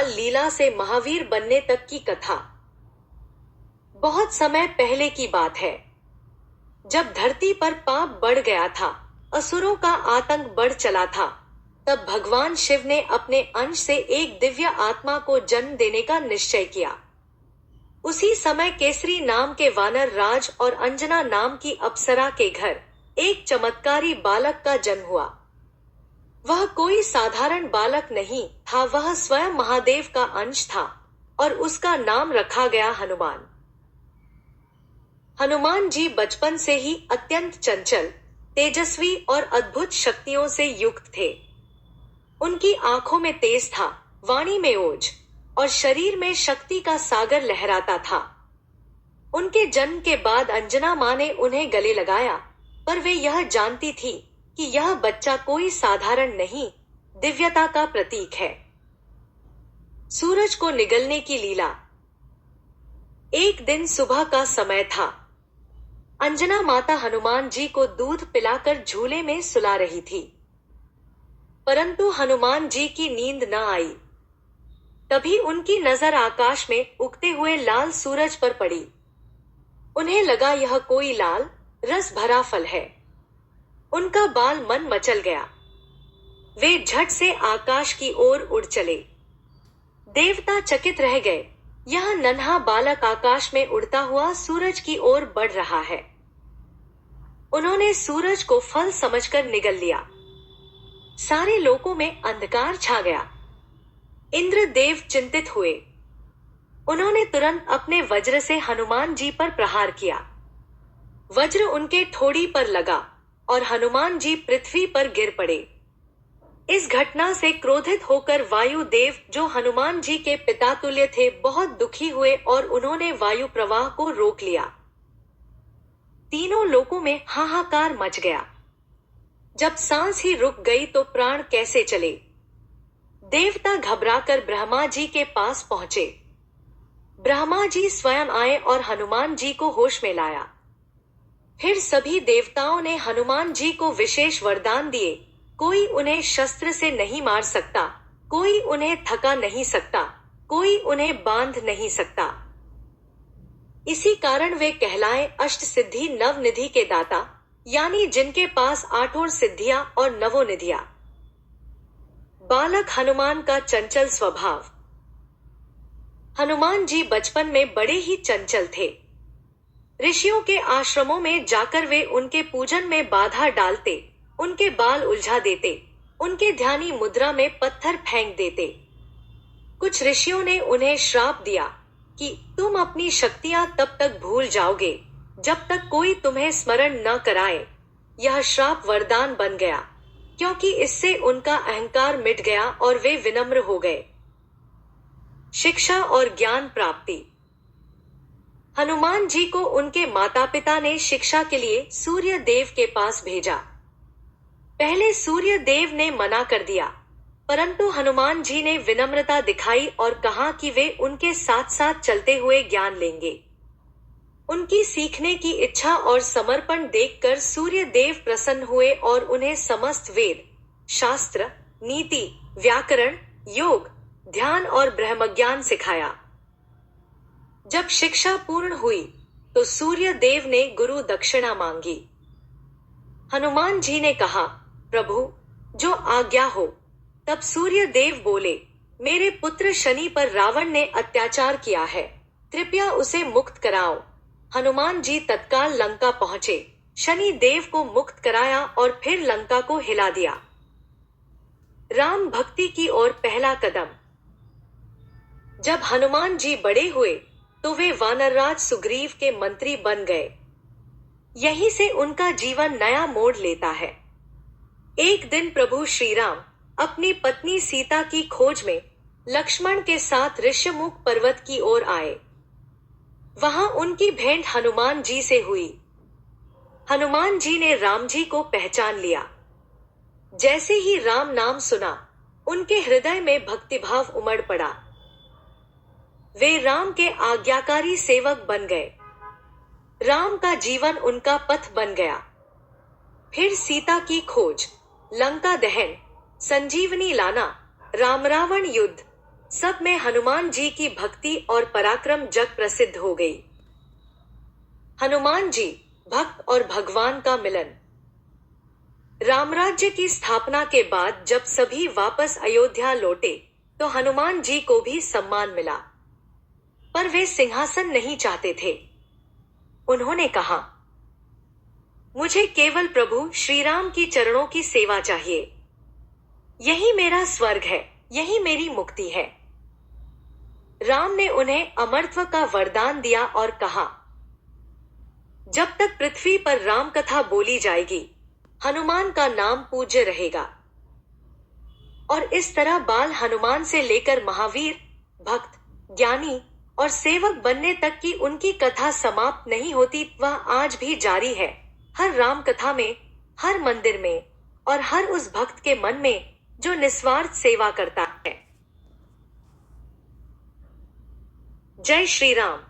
लीला से महावीर बनने तक की कथा। बहुत समय पहले की बात है, जब धरती पर पाप बढ़ गया था, असुरों का आतंक बढ़ चला था, तब भगवान शिव ने अपने अंश से एक दिव्य आत्मा को जन्म देने का निश्चय किया। उसी समय केसरी नाम के वानर राज और अंजना नाम की अप्सरा के घर एक चमत्कारी बालक का जन्म हुआ। वह कोई साधारण बालक नहीं था, वह स्वयं महादेव का अंश था और उसका नाम रखा गया हनुमान। हनुमान जी बचपन से ही अत्यंत चंचल, तेजस्वी और अद्भुत शक्तियों से युक्त थे। उनकी आंखों में तेज था, वाणी में ओज और शरीर में शक्ति का सागर लहराता था। उनके जन्म के बाद अंजना माँ ने उन्हें गले लगाया, पर वे यह जानती थी कि यह बच्चा कोई साधारण नहीं, दिव्यता का प्रतीक है। सूरज को निगलने की लीला। एक दिन सुबह का समय था। अंजना माता हनुमान जी को दूध पिलाकर झूले में सुला रही थी, परंतु हनुमान जी की नींद न आई। तभी उनकी नजर आकाश में उगते हुए लाल सूरज पर पड़ी। उन्हें लगा यह कोई लाल रस भरा फल है। उनका बाल मन मचल गया। वे झट से आकाश की ओर उड़ चले। देवता चकित रह गए, यह नन्हा बालक आकाश में उड़ता हुआ सूरज की ओर बढ़ रहा है। उन्होंने सूरज को फल समझकर निगल लिया। सारे लोकों में अंधकार छा गया। इंद्रदेव चिंतित हुए। उन्होंने तुरंत अपने वज्र से हनुमान जी पर प्रहार किया। वज्र उनके ठोड़ी पर लगा और हनुमान जी पृथ्वी पर गिर पड़े। इस घटना से क्रोधित होकर वायुदेव, जो हनुमान जी के पिता तुल्य थे, बहुत दुखी हुए और उन्होंने वायु प्रवाह को रोक लिया। तीनों लोकों में हाहाकार मच गया। जब सांस ही रुक गई तो प्राण कैसे चले। देवता घबराकर ब्रह्मा जी के पास पहुंचे। ब्रह्मा जी स्वयं आए और हनुमान जी को होश में लाया। फिर सभी देवताओं ने हनुमान जी को विशेष वरदान दिए। कोई उन्हें शस्त्र से नहीं मार सकता, कोई उन्हें थका नहीं सकता, कोई उन्हें बांध नहीं सकता। इसी कारण वे कहलाए अष्ट सिद्धि नव निधि के दाता, यानी जिनके पास आठों सिद्धियां और नवों निधियां। बालक हनुमान का चंचल स्वभाव। हनुमान जी बचपन में बड़े ही चंचल थे। ऋषियों के आश्रमों में जाकर वे उनके पूजन में बाधा डालते, उनके बाल उलझा देते, उनके ध्यानी मुद्रा में पत्थर फेंक देते। कुछ ऋषियों ने उन्हें श्राप दिया कि तुम अपनी शक्तियां तब तक भूल जाओगे जब तक कोई तुम्हें स्मरण न कराए। यह श्राप वरदान बन गया, क्योंकि इससे उनका अहंकार मिट गया और वे विनम्र हो गए। शिक्षा और ज्ञान प्राप्ति। हनुमान जी को उनके माता पिता ने शिक्षा के लिए सूर्य देव के पास भेजा। पहले सूर्य देव ने मना कर दिया, परंतु हनुमान जी ने विनम्रता दिखाई और कहा कि वे उनके साथ साथ चलते हुए ज्ञान लेंगे। उनकी सीखने की इच्छा और समर्पण देखकर सूर्य देव प्रसन्न हुए और उन्हें समस्त वेद, शास्त्र, नीति, व्याकरण, योग, ध्यान और ब्रह्मज्ञान सिखाया। जब शिक्षा पूर्ण हुई तो सूर्य देव ने गुरु दक्षिणा मांगी। हनुमान जी ने कहा, प्रभु, जो आज्ञा हो। तब सूर्य देव बोले, मेरे पुत्र शनि पर रावण ने अत्याचार किया है, कृपया उसे मुक्त कराओ। हनुमान जी तत्काल लंका पहुंचे, शनि देव को मुक्त कराया और फिर लंका को हिला दिया। राम भक्ति की ओर पहला कदम। जब हनुमान जी बड़े हुए तो वे वानरराज सुग्रीव के मंत्री बन गए। यहीं से उनका जीवन नया मोड़ लेता है। एक दिन प्रभु श्री राम अपनी पत्नी सीता की खोज में लक्ष्मण के साथ ऋष्यमुख पर्वत की ओर आए। वहां उनकी भेंट हनुमान जी से हुई। हनुमान जी ने राम जी को पहचान लिया। जैसे ही राम नाम सुना, उनके हृदय में भक्तिभाव उमड़ पड़ा। वे राम के आज्ञाकारी सेवक बन गए। राम का जीवन उनका पथ बन गया। फिर सीता की खोज, लंका दहन, संजीवनी लाना, राम रावण युद्ध, सब में हनुमान जी की भक्ति और पराक्रम जग प्रसिद्ध हो गई। हनुमान जी, भक्त और भगवान का मिलन। रामराज्य की स्थापना के बाद जब सभी वापस अयोध्या लौटे तो हनुमान जी को भी सम्मान मिला, पर वे सिंहासन नहीं चाहते थे। उन्होंने कहा, मुझे केवल प्रभु श्री राम की चरणों की सेवा चाहिए। यही मेरा स्वर्ग है, यही मेरी मुक्ति है। राम ने उन्हें अमरत्व का वरदान दिया और कहा, जब तक पृथ्वी पर राम कथा बोली जाएगी, हनुमान का नाम पूज्य रहेगा। और इस तरह बाल हनुमान से लेकर महावीर, भक्त, ज्ञानी और सेवक बनने तक की उनकी कथा समाप्त नहीं होती। वह आज भी जारी है, हर राम कथा में, हर मंदिर में और हर उस भक्त के मन में जो निस्वार्थ सेवा करता है। जय श्री राम।